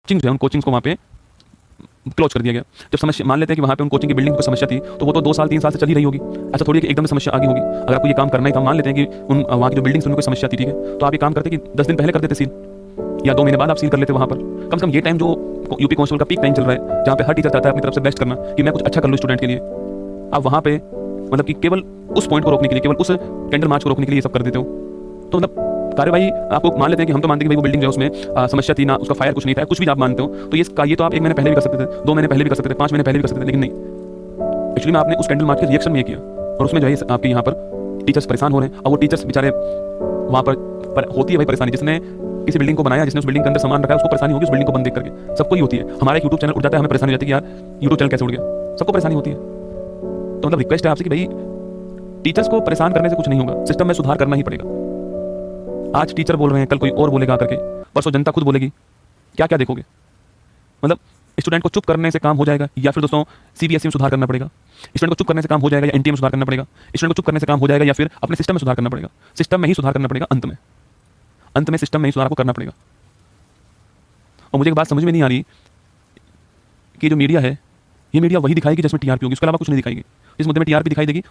Coaching जो है उन कोचिंग्स को वहाँ पे क्लोज कर दिया गया। जब समस्या मान लेते हैं कि वहाँ पे उन कोचिंग की बिल्डिंग को समस्या थी, तो वो तो 2 साल 3 साल से चल ही रही होगी। ऐसा थोड़ी है कि एकदम से समस्या आ गई होगी। अगर आपको ये काम करना ही था, मान लेते हैं कि उन वहाँ की जो बिल्डिंग्स उनमें कोई समस्या थी, ठीक है, तो आप ये काम करते कि 10 दिन पहले कर देते सील, या 2 महीने बाद आप सील कर लेते वहाँ पर। कम से कम ये टाइम जो यूपी कांस्टेबल का पीक टाइम चल रहा है, जहाँ पे हर टीचर चाहता है अपनी तरफ से बेस्ट करना कि मैं कुछ अच्छा कर लूँ स्टूडेंट के लिए, आप वहाँ पे मतलब कि केवल उस पॉइंट को रोकने के लिए, केवल उस टेंडर मार्च को रोकने के लिए ये सब कर देते हो। तो मतलब कार्यवाही आपको मान लेते हैं कि हम तो मानते हैं कि भाई वो बिल्डिंग जो है उसमें समस्या थी ना, उसका फायर कुछ नहीं था, कुछ भी आप मानते हो, तो ये तो आप 1 महीने पहले भी कर सकते थे, 2 महीने पहले भी कर सकते थे, 5 महीने पहले भी कर सकते थे, लेकिन नहीं, एक्चुअली में आपने उस कैंडल मार्च के रिएक्शन में ये किया, और उसमें जो है आपके यहाँ पर टीचर्स परेशान हो रहे हैं। और वो टीचर्स बेचारे वहाँ पर होती है भाई परेशानी, जिसने किसी बिल्डिंग को बनाया, जिसने उस बिल्डिंग के अंदर सामान रखा है, उसको परेशानी होगी उस बिल्डिंग को बंद देख करके। सबको ही होती है। हमारा एक यूट्यूब चैनल उड़ जाता है, हमें परेशानी हो जाती है कि यार यूट्यूब चैनल कैसे उड़ गया, सबको परेशानी होती है। तो मतलब रिक्वेस्ट है आपसे कि भाई टीचर्स को परेशान करने से कुछ नहीं होगा, सिस्टम में सुधार करना ही पड़ेगा। आज टीचर बोल रहे हैं, कल कोई और बोलेगा करके, परसों जनता खुद बोलेगी, क्या क्या देखोगे? मतलब स्टूडेंट को चुप करने से काम हो जाएगा, या फिर दोस्तों सीबीएसई में सुधार करना पड़ेगा? स्टूडेंट को चुप करने से काम हो जाएगा या एनटीए में सुधार करना पड़ेगा? स्टूडेंट को चुप करने से काम हो जाएगा या फिर अपने सिस्टम में सुधार करना पड़ेगा? सिस्टम में ही सुधार करना पड़ेगा। अंत में सिस्टम में ही सुधार को करना पड़ेगा। और मुझे एक बात समझ में नहीं आ रही कि जो मीडिया है, ये मीडिया वही दिखाएगी जिसमें टीआरपी होगी, उसके अलावा कुछ नहीं दिखाएगी। इस मुद्दे में टीआरपी दिखाई देगी।